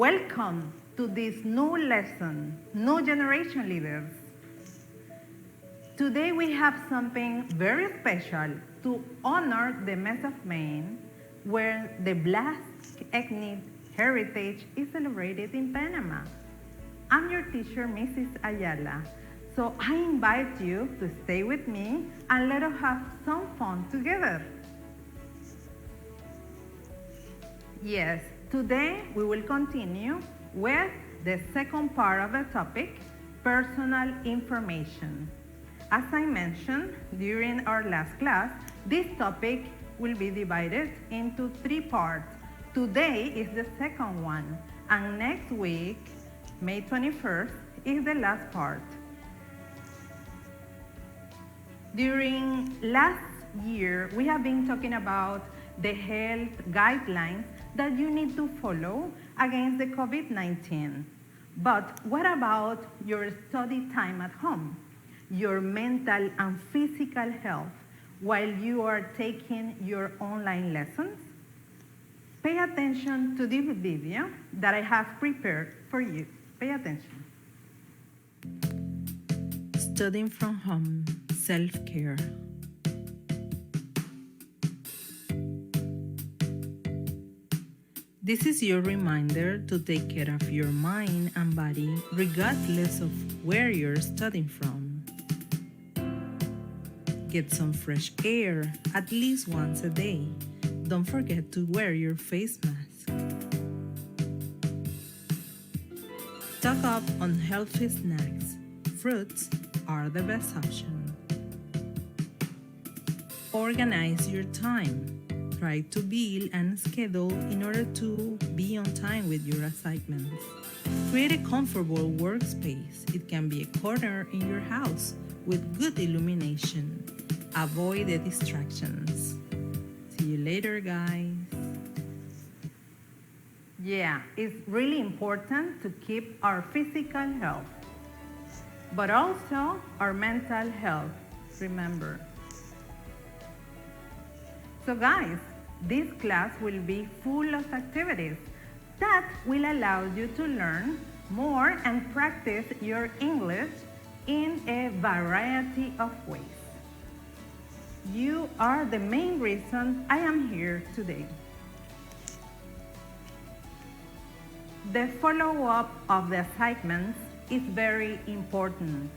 Welcome to this new lesson, New Generation Leaders. Today we have something very special to honor the Mess of Maine, where the Black ethnic heritage is celebrated in Panama. I'm your teacher, Mrs. Ayala. So I invite you to stay with me and let us have some fun together. Yes, today we will continue with the second part of the topic, personal information. As I mentioned during our last class, this topic will be divided into 3 parts. Today is the second one, and next week, May 21st, is the last part. During last year, we have been talking about the health guidelines that you need to follow against the COVID-19. But what about your study time at home, your mental and physical health while you are taking your online lessons? Pay attention to this video that I have prepared for you. Pay attention. Studying from home, self-care. This is your reminder to take care of your mind and body regardless of where you're studying from. Get some fresh air at least once a day. Don't forget to wear your face mask. Stock up on healthy snacks. Fruits are the best option. Organize your time. Try to build and schedule in order to be on time with your assignments. Create a comfortable workspace. It can be a corner in your house with good illumination. Avoid the distractions. See you later, guys. Yeah, it's really important to keep our physical health, but also our mental health, remember. So guys, this class will be full of activities that will allow you to learn more and practice your English in a variety of ways. You are the main reason I am here today. The follow-up of the assignments is very important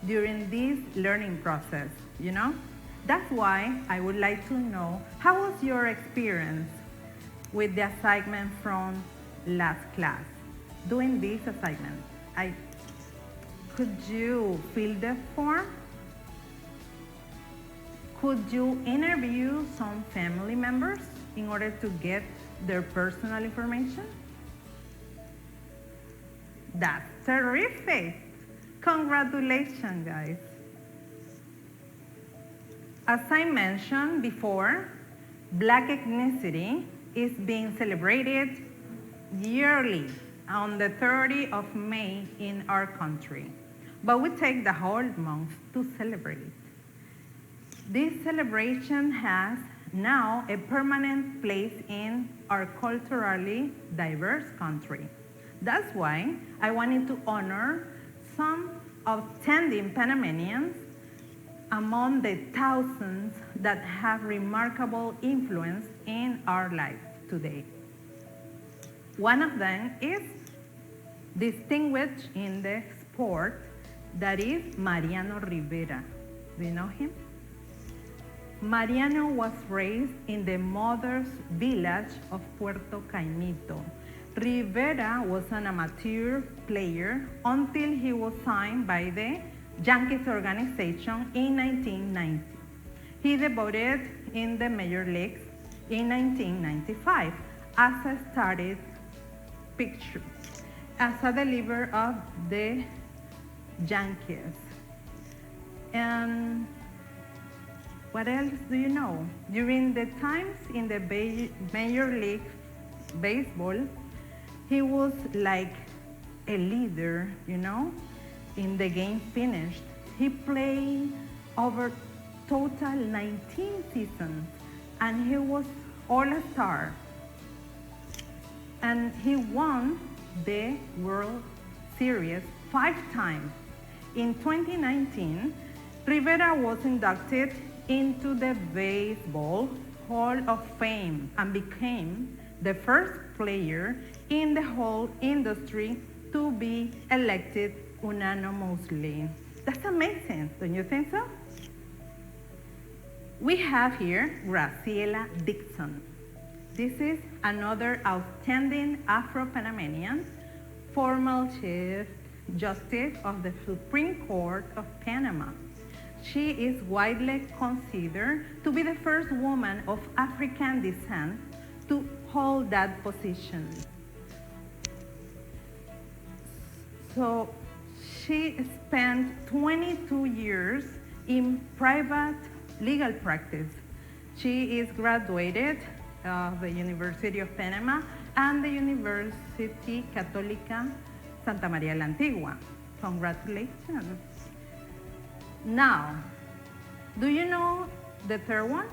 during this learning process, you know? That's why I would like to know, how was your experience with the assignment from last class, doing this assignment? Could you fill the form? Could you interview some family members in order to get their personal information? That's terrific! Congratulations, guys. As I mentioned before, Black ethnicity is being celebrated yearly on the 30th of May in our country, but we take the whole month to celebrate. This celebration has now a permanent place in our culturally diverse country. That's why I wanted to honor some outstanding Panamanians among the thousands that have remarkable influence in our life today. One of them is distinguished in the sport, that is Mariano Rivera. Do you know him? Mariano was raised in the mother's village of Puerto Caimito. Rivera was an amateur player until he was signed by the Yankees organization in 1990. He debuted in the major leagues in 1995 as a starting pitcher, as a reliever of the Yankees. And what else do you know? During the times in the Major League Baseball, he was like a leader, you know, in the game finished. He played over total 19 seasons, and he was all-star. And he won the World Series 5 times. In 2019, Rivera was inducted into the Baseball Hall of Fame and became the first player in the whole industry to be elected unanimously. That's amazing, don't you think so? We have here Graciela Dixon. This is another outstanding Afro-Panamanian, former Chief Justice of the Supreme Court of Panama. She is widely considered to be the first woman of African descent to hold that position. So she spent 22 years in private legal practice. She is graduated of the University of Panama and the University Católica Santa María la Antigua. Congratulations. Now, do you know the third one?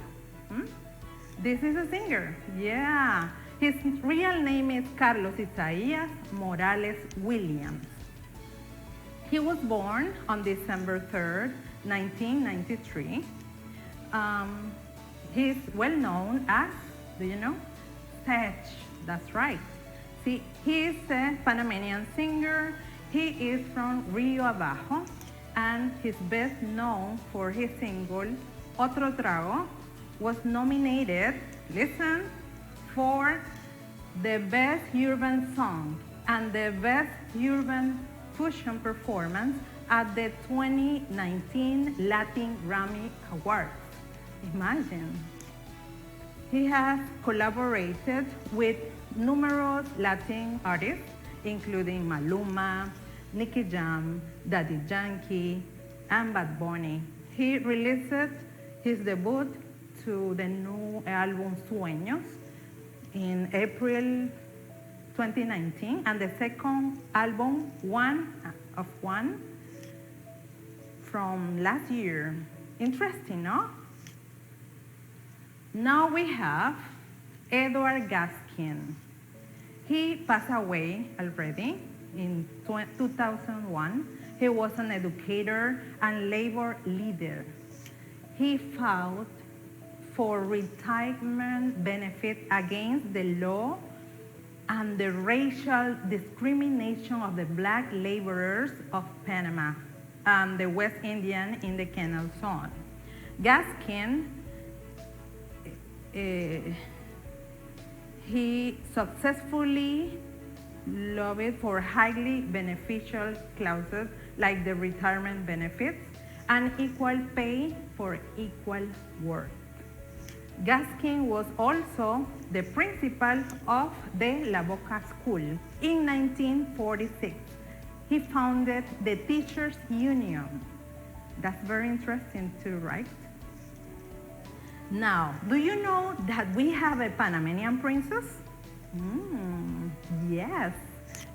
This is a singer. Yeah. His real name is Carlos Isaías Morales Williams. He was born on December 3rd, 1993. He's well known as, do you know? Sech. That's right. See, he is a Panamanian singer. He is from Rio Abajo, and he's best known for his single, Otro Trago, was nominated, listen, for the Best Urban Song and the Best Urban Fusion Performance at the 2019 Latin Grammy Awards. Imagine. He has collaborated with numerous Latin artists, including Maluma, Nicky Jam, Daddy Yankee, and Bad Bunny. He released his debut to the new album Sueños in April 2019, and the second album, One of One, from last year. Interesting, no? Now we have Edward Gaskin. He passed away already in 2001. He was an educator and labor leader. He fought for retirement benefits against the law and the racial discrimination of the black laborers of Panama and the West Indian in the Canal Zone. Gaskin, he successfully lobbied for highly beneficial clauses like the retirement benefits and equal pay for equal work. Gaskin was also the principal of the La Boca School. In 1946, he founded the Teachers Union. That's very interesting too, right? Now, do you know that we have a Panamanian princess? Yes.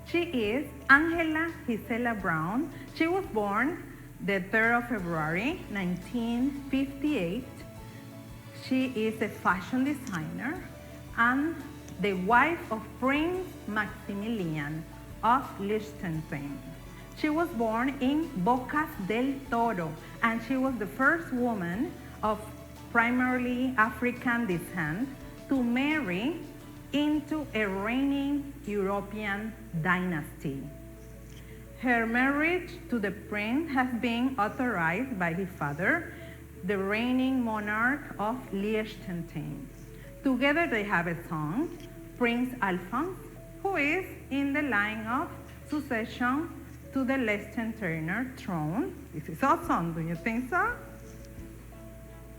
She is Angela Gisela Brown. She was born the 3rd of February, 1958. She is a fashion designer and the wife of Prince Maximilian of Liechtenstein. She was born in Bocas del Toro, and she was the first woman of primarily African descent to marry into a reigning European dynasty. Her marriage to the prince has been authorized by his father, the reigning monarch of Liechtenstein. Together they have a son, Prince Alphonse, who is in the line of succession to the Liechtensteiner throne. This is awesome, do you think so?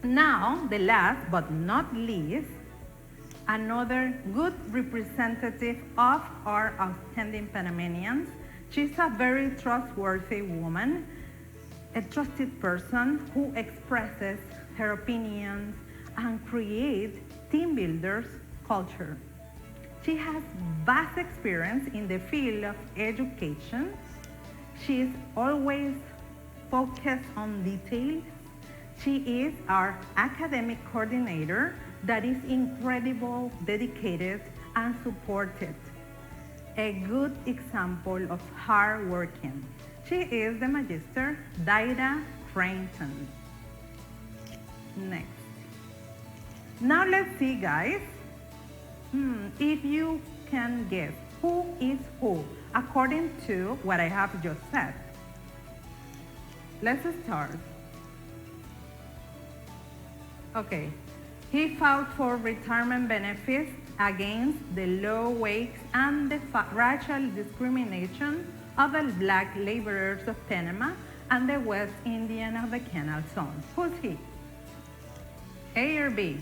Now, the last but not least, another good representative of our outstanding Panamanians. She's a very trustworthy woman, a trusted person who expresses her opinions and creates team builders culture. She has vast experience in the field of education. She is always focused on details. She is our academic coordinator that is incredibly dedicated and supported. a good example of hard working. She is the Magister Daira Creighton. Next. Now let's see, guys, if you can guess who is who according to what I have just said. Let's start. Okay. He fought for retirement benefits against the low wages and the racial discrimination of the black laborers of Panama and the West Indian of the Canal Zone. Who's he? A or B?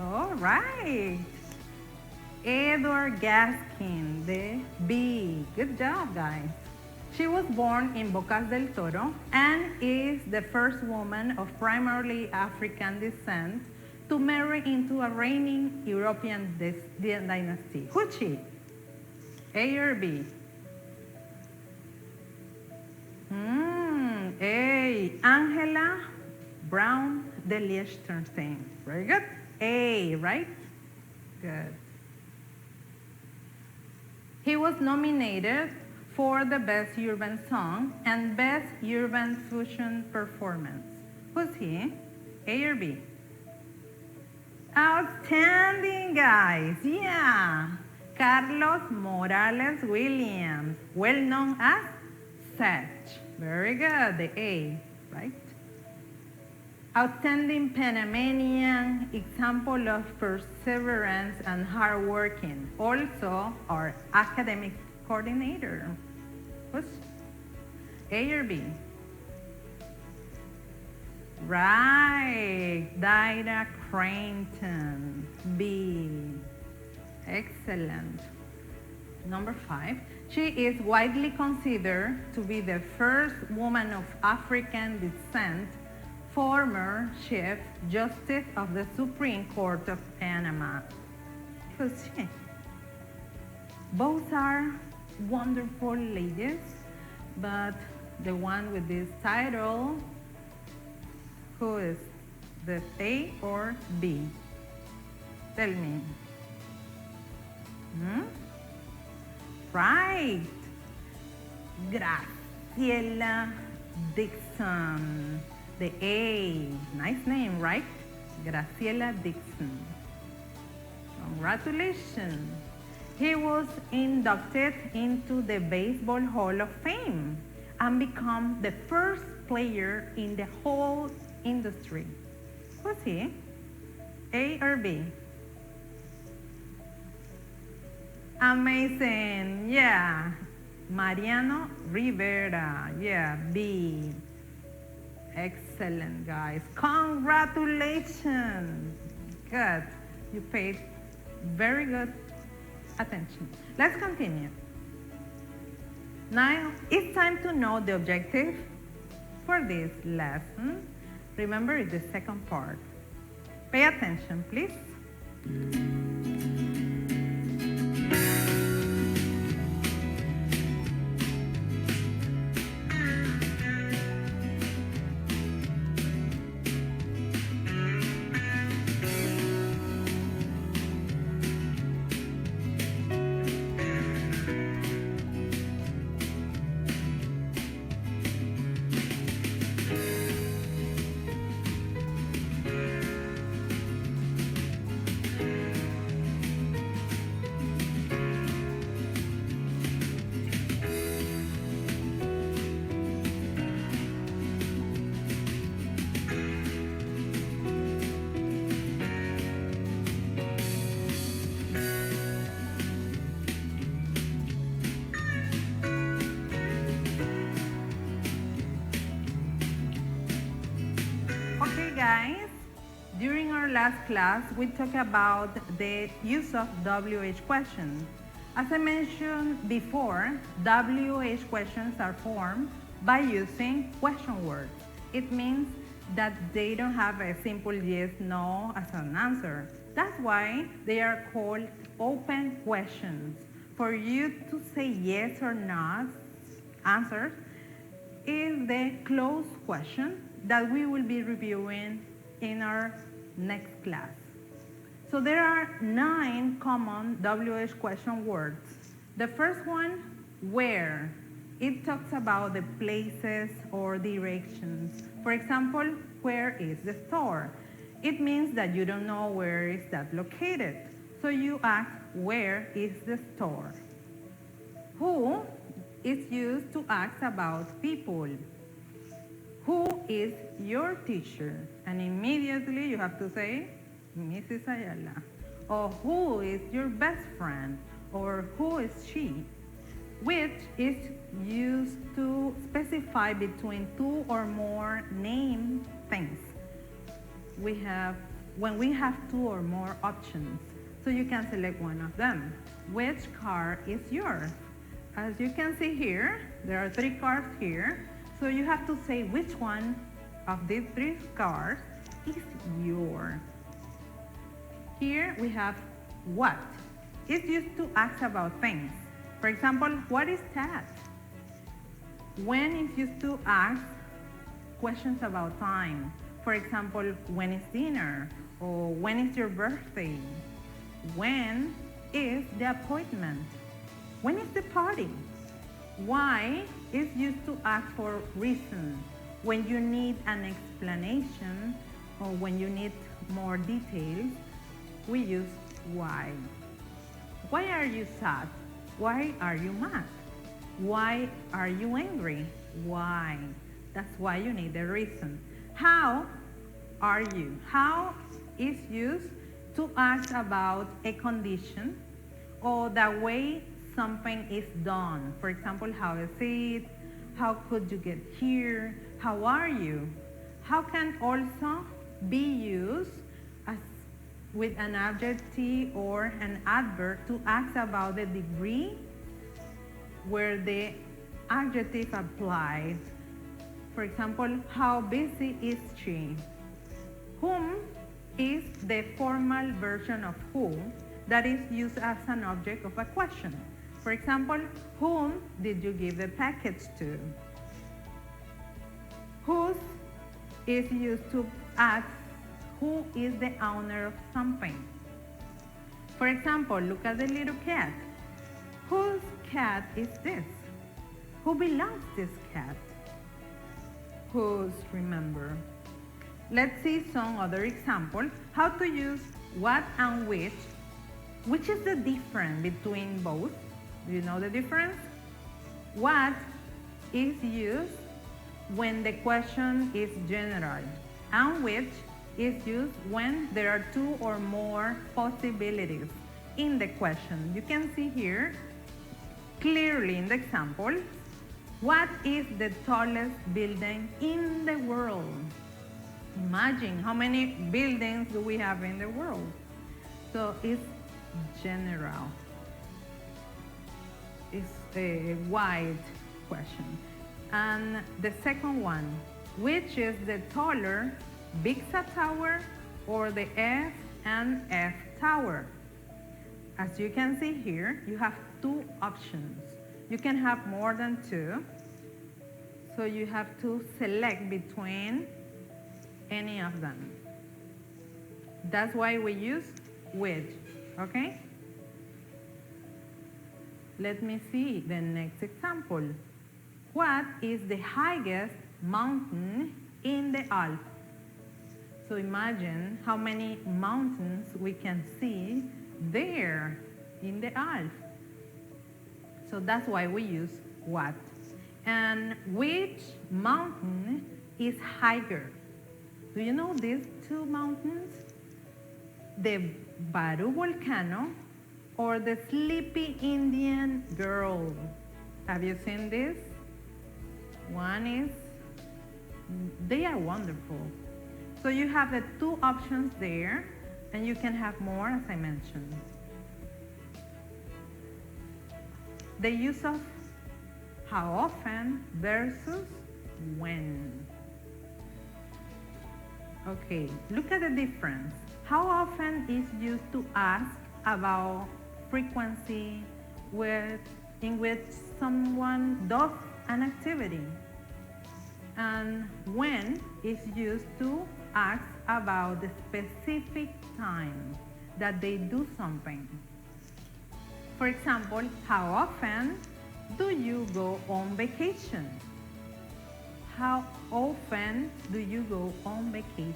All right. Edward Gaskin, the B. Good job, guys. She was born in Bocas del Toro and is the first woman of primarily African descent to marry into a reigning European dynasty. Who's she? A or B? A. Angela Brown de Liechtenstein. Very good. A, right? Good. He was nominated for the Best Urban Song and Best Urban Fusion Performance. Who's he? A or B? Outstanding, guys. Yeah. Carlos Morales Williams, well known as Seth. Very good. The A, right? Outstanding Panamanian example of perseverance and hard working. Also, our academic coordinator. Who's A or B? Right, Daira Creighton, B. Excellent. Number 5, she is widely considered to be the first woman of African descent, former Chief Justice of the Supreme Court of Panama. Who's she? Both are wonderful ladies, but the one with this title, who is the A or B? Tell me. Right. Graciela Dixon. The A. Nice name, right? Graciela Dixon. Congratulations. He was inducted into the Baseball Hall of Fame and became the first player in the whole industry. Who's he? A or B? Amazing. Yeah. Mariano Rivera. Yeah, B. Excellent, guys. Congratulations. Good. You paid very good attention. Let's continue. Now, it's time to know the objective for this lesson. Remember, it's the second part. Pay attention, please. Guys, during our last class, we talked about the use of WH questions. As I mentioned before, WH questions are formed by using question words. It means that they don't have a simple yes, no as an answer. That's why they are called open questions. For you to say yes or not answers is the closed question that we will be reviewing in our next class. So there are 9 common WH question words. The first one, where. It talks about the places or directions. For example, where is the store? It means that you don't know where is that located. So you ask, where is the store? Who is used to ask about people. Who is your teacher? And immediately you have to say, Mrs. Ayala. Or who is your best friend? Or who is she? Which is used to specify between two or more named things. When we have two or more options, so you can select one of them. Which car is yours? As you can see here, there are 3 cars here, so you have to say which one of these 3 cars is yours. Here we have what. It's used to ask about things. For example, what is that? When is used to ask questions about time. For example, when is dinner? Or when is your birthday? When is the appointment? When is the party? Why is used to ask for reason. When you need an explanation or when you need more details, we use why. Why are you sad? Why are you mad? Why are you angry? Why? That's why you need the reason. How are you? How is used to ask about a condition or the way something is done. For example, how is it? How could you get here? How are you? How can also be used as with an adjective or an adverb to ask about the degree where the adjective applies. For example, how busy is she? Whom is the formal version of who that is used as an object of a question. For example, whom did you give the package to? Whose is used to ask who is the owner of something. For example, look at the little cat. Whose cat is this? Who belongs this cat? Whose, remember. Let's see some other examples. How to use what and which. Which is the difference between both? Do you know the difference? What is used when the question is general, and which is used when there are two or more possibilities in the question. You can see here clearly in the example, what is the tallest building in the world? Imagine how many buildings do we have in the world. So it's general. It's a wide question. And the second one, which is the taller Big Sa Tower or the F and F Tower? As you can see here, you have two options. You can have more than two. So you have to select between any of them. That's why we use which, okay? Let me see the next example. What is the highest mountain in the Alps? So imagine how many mountains we can see there in the Alps. So that's why we use what. And which mountain is higher? Do you know these two mountains? The Baru volcano or the Sleepy Indian Girl. Have you seen this? One is, they are wonderful. So you have the two options there, and you can have more, as I mentioned. The use of how often versus when. Okay, look at the difference. How often is used to ask about frequency in which someone does an activity. And when is used to ask about the specific time that they do something. For example, how often do you go on vacation? How often do you go on vacation?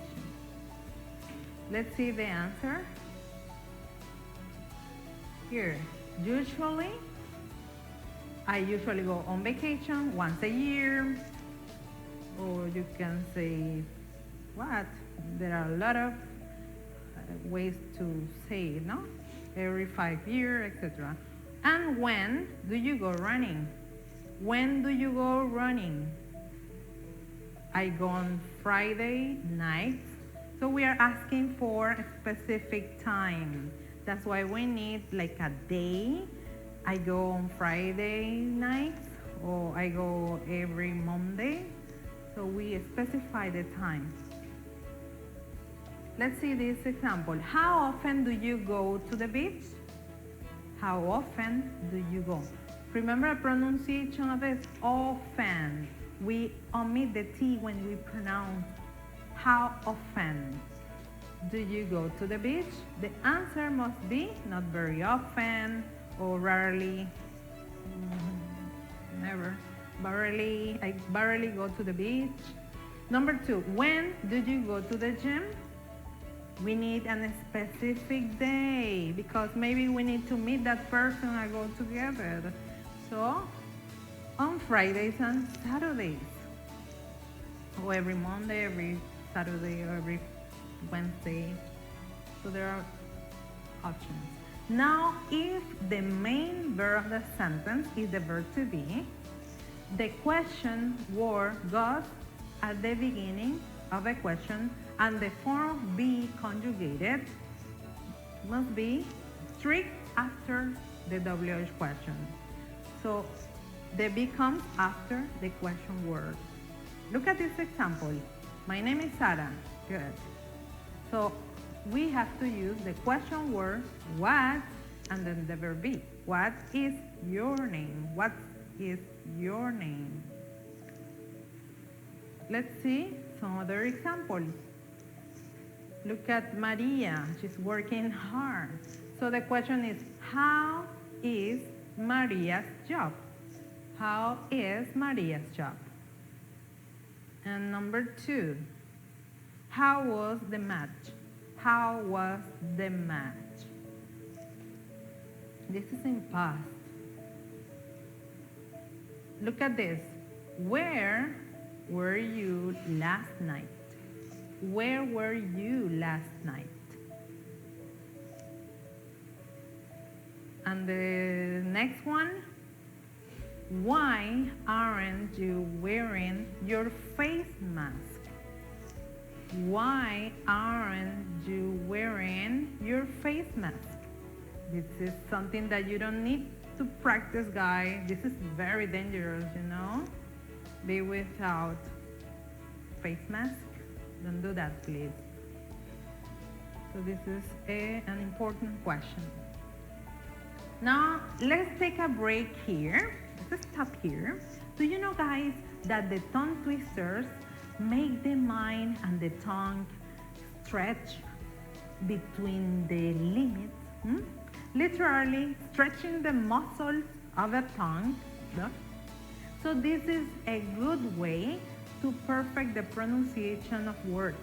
Let's see the answer. Here, I usually go on vacation once a year, or you can say, what? There are a lot of ways to say it, no? Every 5 years, etc. And when do you go running? When do you go running? I go on Friday nights. So we are asking for a specific time. That's why we need like a day. I go on Friday nights, or I go every Monday. So we specify the time. Let's see this example. How often do you go to the beach? How often do you go? Remember the pronunciation of this? Often. We omit the T when we pronounce. How often do you go to the beach? The answer must be not very often, or rarely, never. I barely go to the beach. Number 2, when do you go to the gym? We need a specific day, because maybe we need to meet that person and go together. So, on Fridays and Saturdays, or every Monday, every Saturday, or every Wednesday. So there are options. Now, if the main verb of the sentence is the verb to be, the question word goes at the beginning of a question, and the form be conjugated must be strict after the WH question. So the be comes after the question word. Look at this example. My name is Sarah. Good. So we have to use the question word what, and then the verb be. What is your name? What is your name? Let's see some other examples. Look at Maria. She's working hard. So the question is, how is Maria's job? How is Maria's job? And number 2, how was the match? How was the match? This is in past. Look at this. Where were you last night? Where were you last night? And the next one, why aren't you wearing your face mask? Why aren't you wearing your face mask? This is something that you don't need to practice, guys. This is very dangerous, you know? Be without face mask. Don't do that, please. So this is an important question. Now, let's take a break here. Let's stop here. Do you know, guys, that the tongue twisters make the mind and the tongue stretch between the limits? Literally stretching the muscles of the tongue. No? So this is a good way to perfect the pronunciation of words.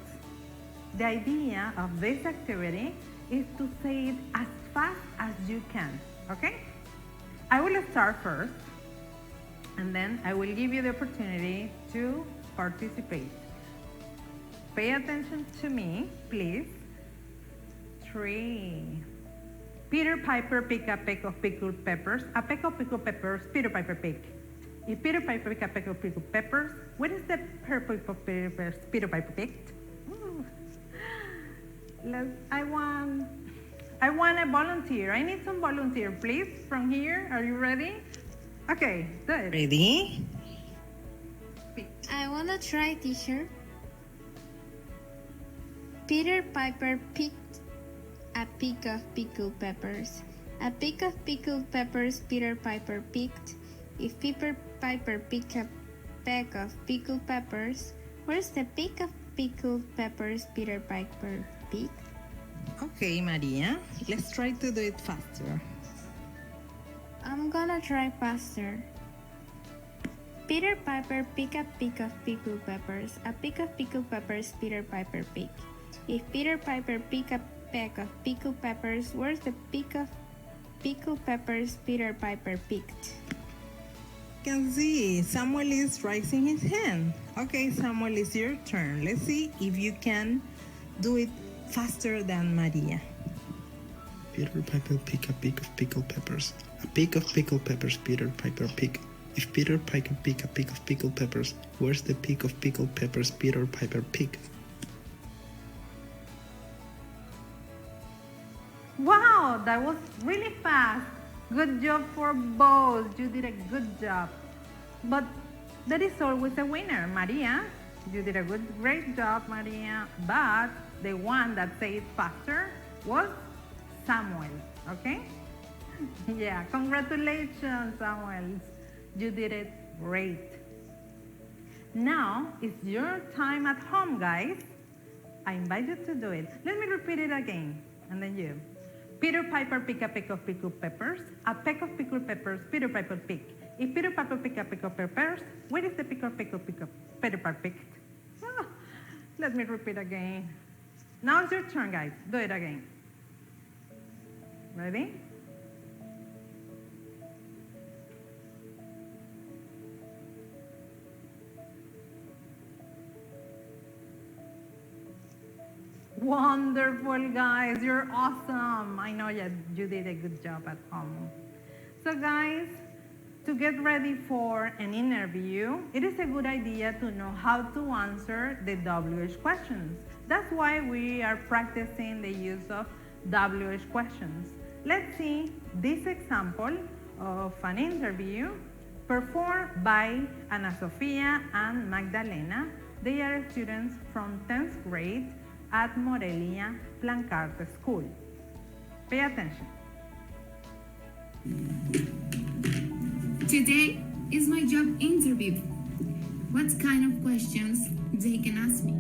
The idea of this activity is to say it as fast as you can, okay? I will start first, and then I will give you the opportunity to participate. Pay attention to me, please. 3. Peter Piper picked a peck of pickled peppers. A peck of pickled peppers, Peter Piper picked. If Peter Piper picked a peck of pickled peppers, what is the peck of peppers Peter Piper picked? I want a volunteer. I need some volunteer, please, from here. Are you ready? Okay, good. Ready? I wanna try, teacher. Peter Piper picked a peck of pickled peppers. A peck of pickled peppers Peter Piper picked. If Peter Piper picked a peck of pickled peppers, where's the peck of pickled peppers Peter Piper picked? Okay, Maria. Let's try to do it faster. I'm gonna try faster. Peter Piper picked a peck of pickled peppers. A peck of pickled peppers Peter Piper picked. If Peter Piper picked a peck of pickled peppers, where's the peck of pickled peppers Peter Piper picked? You can see Samuel is raising his hand. Okay, Samuel, it's your turn. Let's see if you can do it faster than Maria. Peter Piper picked a peck of pickled peppers. A peck of pickled peppers Peter Piper picked. If Peter Piper picked a peck of pickled peppers, where's the peck of pickled peppers Peter Piper picked? Wow, that was really fast. Good job for both. You did a good job. But there is always a winner. Maria, you did a great job, Maria. But the one that said faster was Samuel, okay? Yeah, congratulations, Samuel. You did it great. Now it's your time at home, guys. I invite you to do it. Let me repeat it again, and then you. Peter Piper picked a peck of pickled peppers. A peck of pickled peppers Peter Piper picked. If Peter Piper picked a peck of peppers, where is the peck of Peter Piper picked? Ah, let me repeat again. Now it's your turn, guys. Do it again. Ready? Wonderful, guys. You're awesome. I know you did a good job at home. So, guys, to get ready for an interview, it is a good idea to know how to answer the WH questions. That's why we are practicing the use of WH questions. Let's see this example of an interview performed by Ana Sofia and Magdalena. They are students from 10th grade at Morelia Plancarte School. Pay attention. Today is my job interview. What kind of questions they can ask me?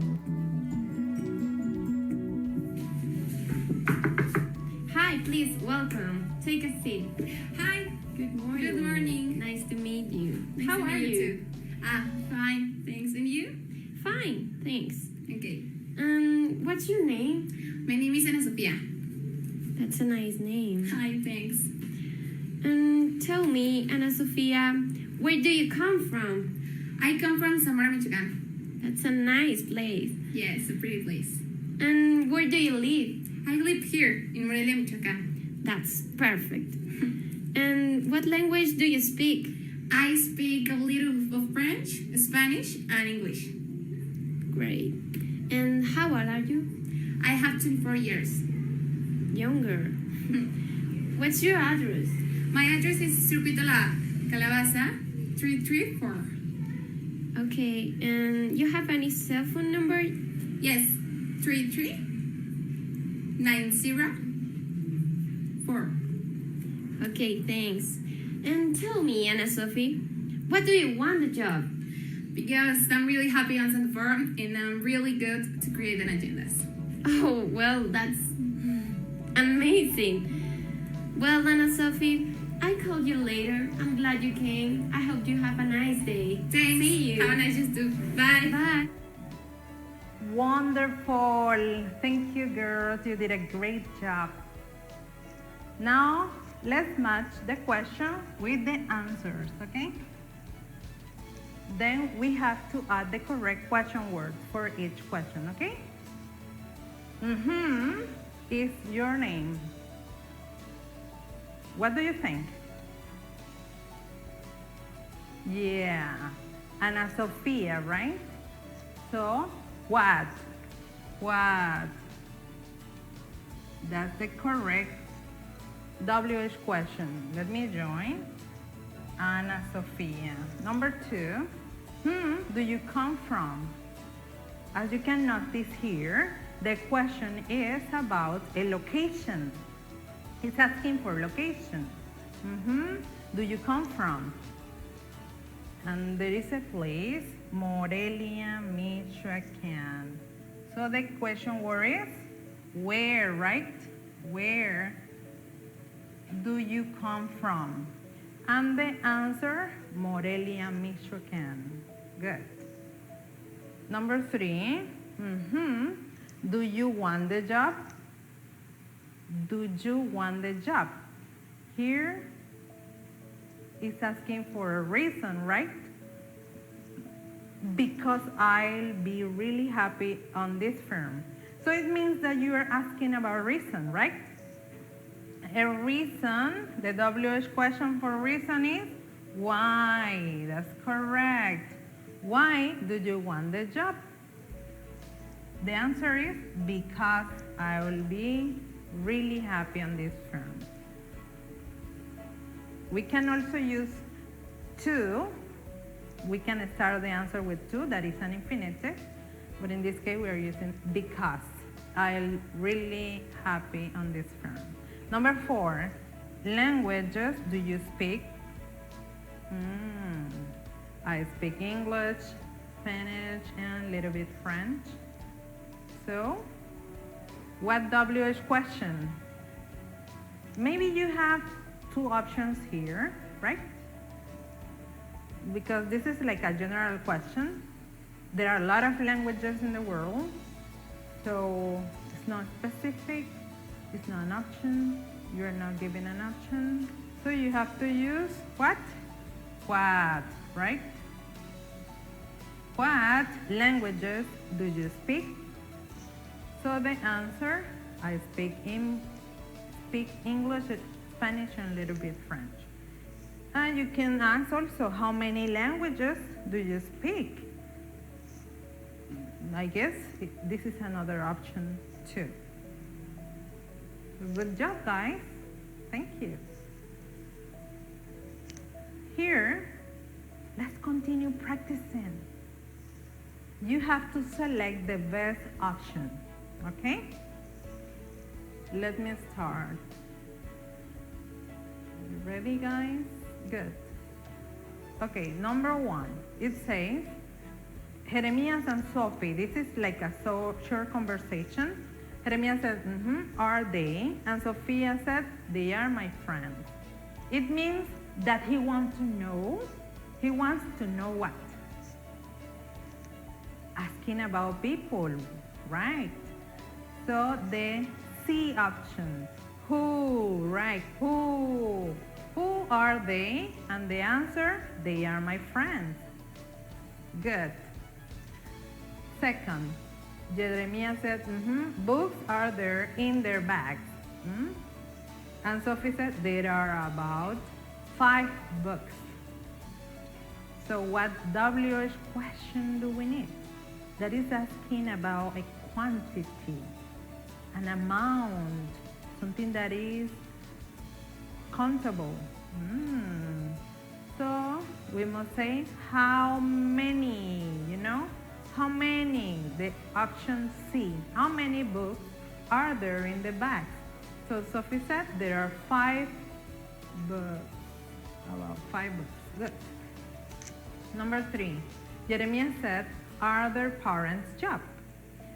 Hi, please welcome. Take a seat. Hi. Good morning. Good morning. Nice to meet you. How are you? Fine, thanks. And you? Fine, thanks. Okay. What's your name? My name is Ana Sofia. That's a nice name. Hi, thanks. Tell me, Ana Sofia, where do you come from? I come from Zamora, Michoacán. That's a nice place. Yes, a pretty place. And where do you live? I live here in Morelia, Michoacán. That's perfect. And what language do you speak? I speak a little of French, Spanish, and English. Great. And how old are you? I have 24 years. Younger. What's your address? My address is Circuito La Calabaza, 334. Okay, and you have any cell phone number? Yes, 33904. Okay, thanks. And tell me, Ana Sophie, what do you want the job? Because I'm really happy on the forum and I'm really good to create an agendas. Oh, well, that's amazing. Well, Ana Sophie, I called you later. I'm glad you came. I hope you have a nice day. Thanks. See you. Have a nice day too. Bye. Bye. Wonderful. Thank you, girls. You did a great job. Now, let's match the question with the answers, okay? Then we have to add the correct question words for each question, okay? Is your name. What do you think? Yeah, Ana Sofia, right? So, what? What? That's the correct WH question. Let me join. Ana Sofia. Number 2, do you come from? As you can notice here, the question is about a location. It's asking for location. Do you come from? And there is a place, Morelia, Michoacán. So the question word is where, right? Where do you come from? And the answer, Morelia, Michoacán. Good. Number 3, do you want the job? Do you want the job? Here, it's asking for a reason, right? Because I'll be really happy on this firm. So it means that you are asking about reason, right? A reason, the WH question for reason is why. That's correct. Why do you want the job? The answer is because I will be really happy on this firm. We can also use to. We can start the answer with to, that is an infinitive, but in this case we are using because. I'm really happy on this firm. Number 4, languages do you speak? I speak English, Spanish, and a little bit French. So, what WH question? Maybe you have 2 options here, right? Because this is like a general question. There are a lot of languages in the world, so it's not specific, it's not an option, you're not given an option. So you have to use what? What, right? What languages do you speak? So the answer, I speak English, Spanish, and a little bit French. And you can ask also, how many languages do you speak? I guess this is another option too. Good job, guys. Thank you. Here, let's continue practicing. You have to select the best option, okay? Let me start. You ready, guys? Good. Okay, number 1, it says, Jeremias and Sophie, this is like a short conversation. Jeremias says, are they? And Sophia said, they are my friends. It means that he wants to know what? Asking about people, right? So the C option, who, right? Who are they? And the answer, they are my friends. Good. Second, Jeremiah said, books are there in their bags. And Sophie said, there are about 5 books. So what WH question do we need? That is asking about a quantity, an amount, something that is countable. So we must say how many, how many, the option C, how many books are there in the bag? So Sophie said there are 5 books, about 5 books. Good. Number 3, Jeremiah said, are their parents' job?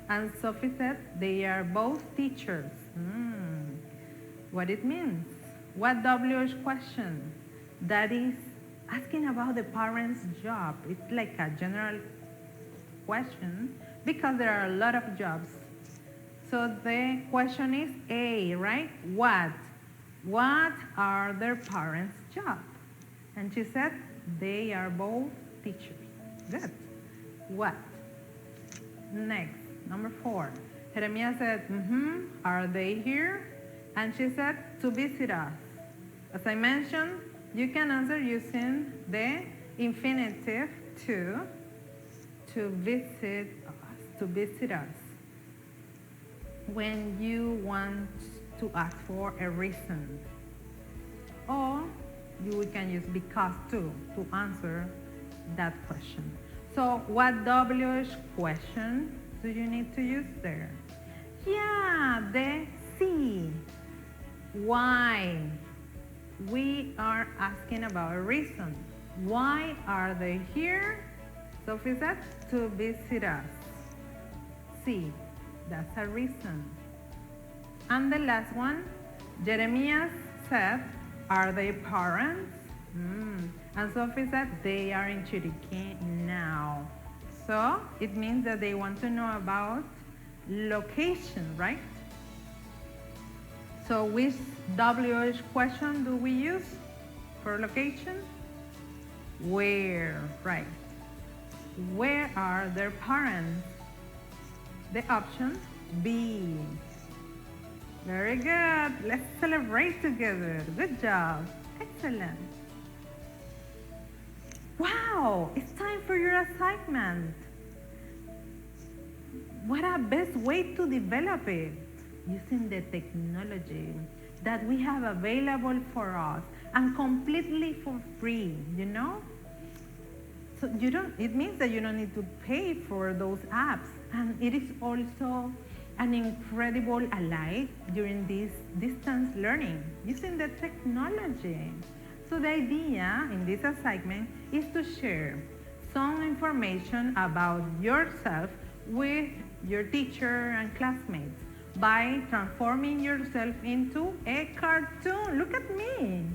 And Sophie said, they are both teachers. What it means? What WH question? That is asking about the parents' job. It's like a general question because there are a lot of jobs. So the question is A, right? What? What are their parents' job? And she said, they are both teachers. Good. What? Next, number 4. Jeremiah said, are they here? And she said, to visit us. As I mentioned, you can answer using the infinitive to visit us. When you want to ask for a reason. Or we can use because to answer that question. So what WH question do you need to use there? Yeah, the C. Why? We are asking about a reason. Why are they here? Sophie said, to visit us. C, that's a reason. And the last one, Jeremiah said, are they parents? And Sophie said they are in Chiriquí now. So it means that they want to know about location, right? So which WH question do we use for location? Where, right? Where are their parents? The option B. Very good. Let's celebrate together. Good job. Excellent. Wow, it's time for your assignment. What a best way to develop it, using the technology that we have available for us and completely for free, you know? So it means that you don't need to pay for those apps. And it is also an incredible ally during this distance learning, using the technology. So the idea in this assignment is to share some information about yourself with your teacher and classmates by transforming yourself into a cartoon. Look at me.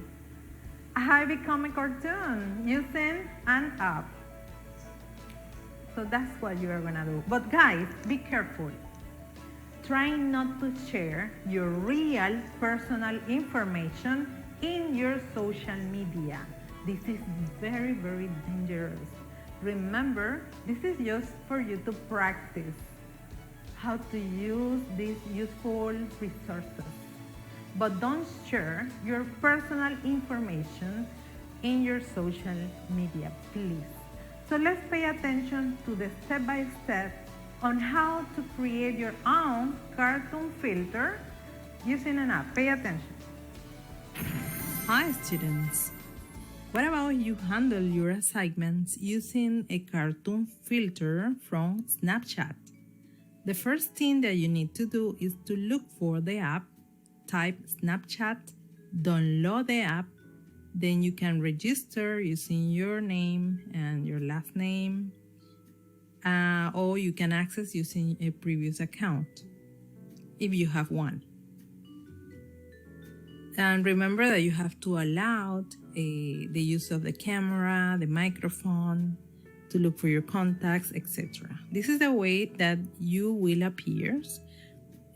I become a cartoon using an app. So that's what you are gonna do. But guys, be careful. Try not to share your real personal information in your social media. This is very, very dangerous. Remember, this is just for you to practice how to use these useful resources. But don't share your personal information in your social media, please. So let's pay attention to the step-by-step on how to create your own cartoon filter using an app. Pay attention. Hi students. What about you handle your assignments using a cartoon filter from Snapchat? The first thing that you need to do is to look for the app, type Snapchat, download the app, then you can register using your name and your last name, or you can access using a previous account if you have one. And remember that you have to allow the use of the camera, the microphone, to look for your contacts, etc. This is the way that you will appear.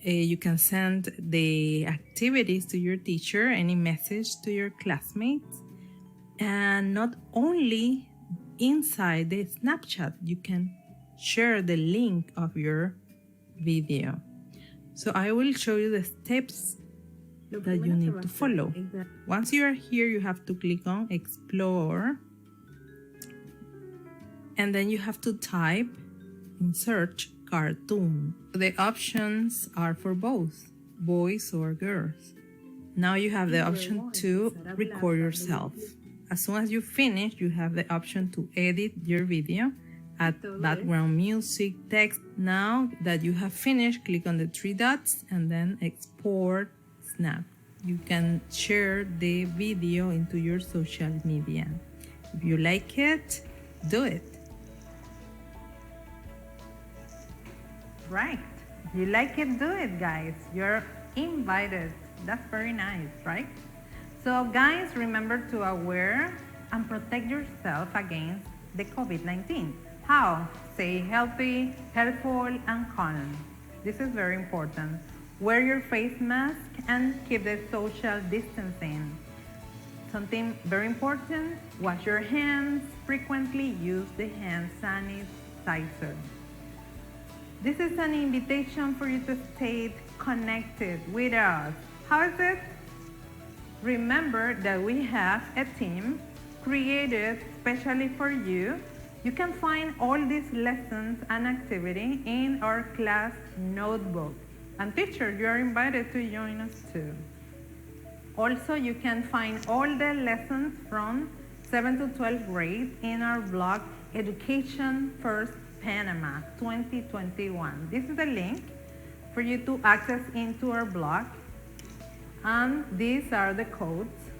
You can send the activities to your teacher, any message to your classmates, and not only inside the Snapchat, you can share the link of your video. So I will show you the steps that you need to follow. Once you are here, you have to click on Explore, and then you have to type in search cartoon. The options are for both boys or girls. Now you have the option to record yourself. As soon as you finish, you have the option to edit your video, add background music, text. Now that you have finished, click on the three dots and then export snap. You can share the video into your social media. If you like it, do it. Right. If you like it, do it, guys. You're invited. That's very nice, right? So guys, remember to aware and protect yourself against the COVID-19. How? Stay healthy, helpful, and calm. This is very important. Wear your face mask and keep the social distancing. Something very important, wash your hands frequently, use the hand sanitizer. This is an invitation for you to stay connected with us. How is it? Remember that we have a team created especially for you. You can find all these lessons and activity in our class notebook. And teacher, you are invited to join us too. Also, you can find all the lessons from 7th to 12th grade in our blog, Education Panamá 2021. This is the link for you to access into our blog. And these are the codes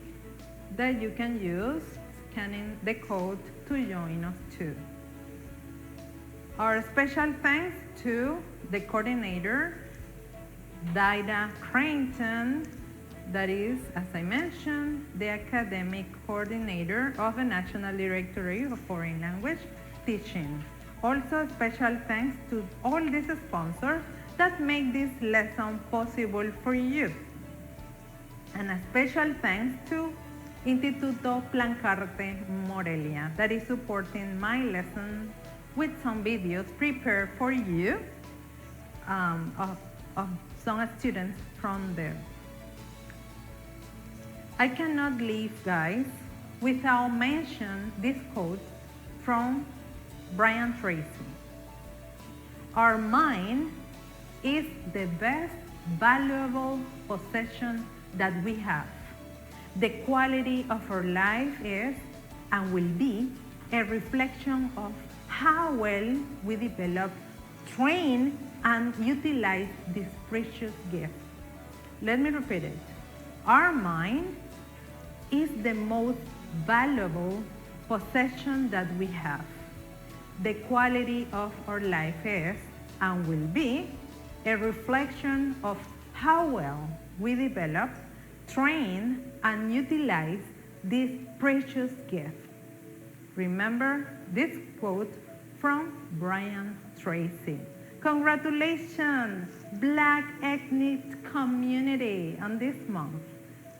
that you can use, scanning the code to join us too. Our special thanks to the coordinator, Dinah Creighton, that is, as I mentioned, the academic coordinator of the National Directory of Foreign Language Teaching. Also, special thanks to all these sponsors that make this lesson possible for you. And a special thanks to Instituto Plancarte Morelia that is supporting my lesson with some videos prepared for you of some students from there. I cannot leave, guys, without mentioning this quote from Brian Tracy. Our mind is the best valuable possession that we have. The quality of our life is and will be a reflection of how well we develop, train, and utilize this precious gift. Let me repeat it. Our mind is the most valuable possession that we have. The quality of our life is and will be a reflection of how well we develop, train, and utilize this precious gift. Remember this quote from Brian Tracy. Congratulations, Black ethnic community, on this month.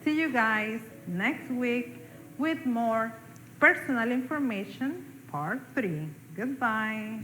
See you guys next week with more personal information, part 3. Goodbye.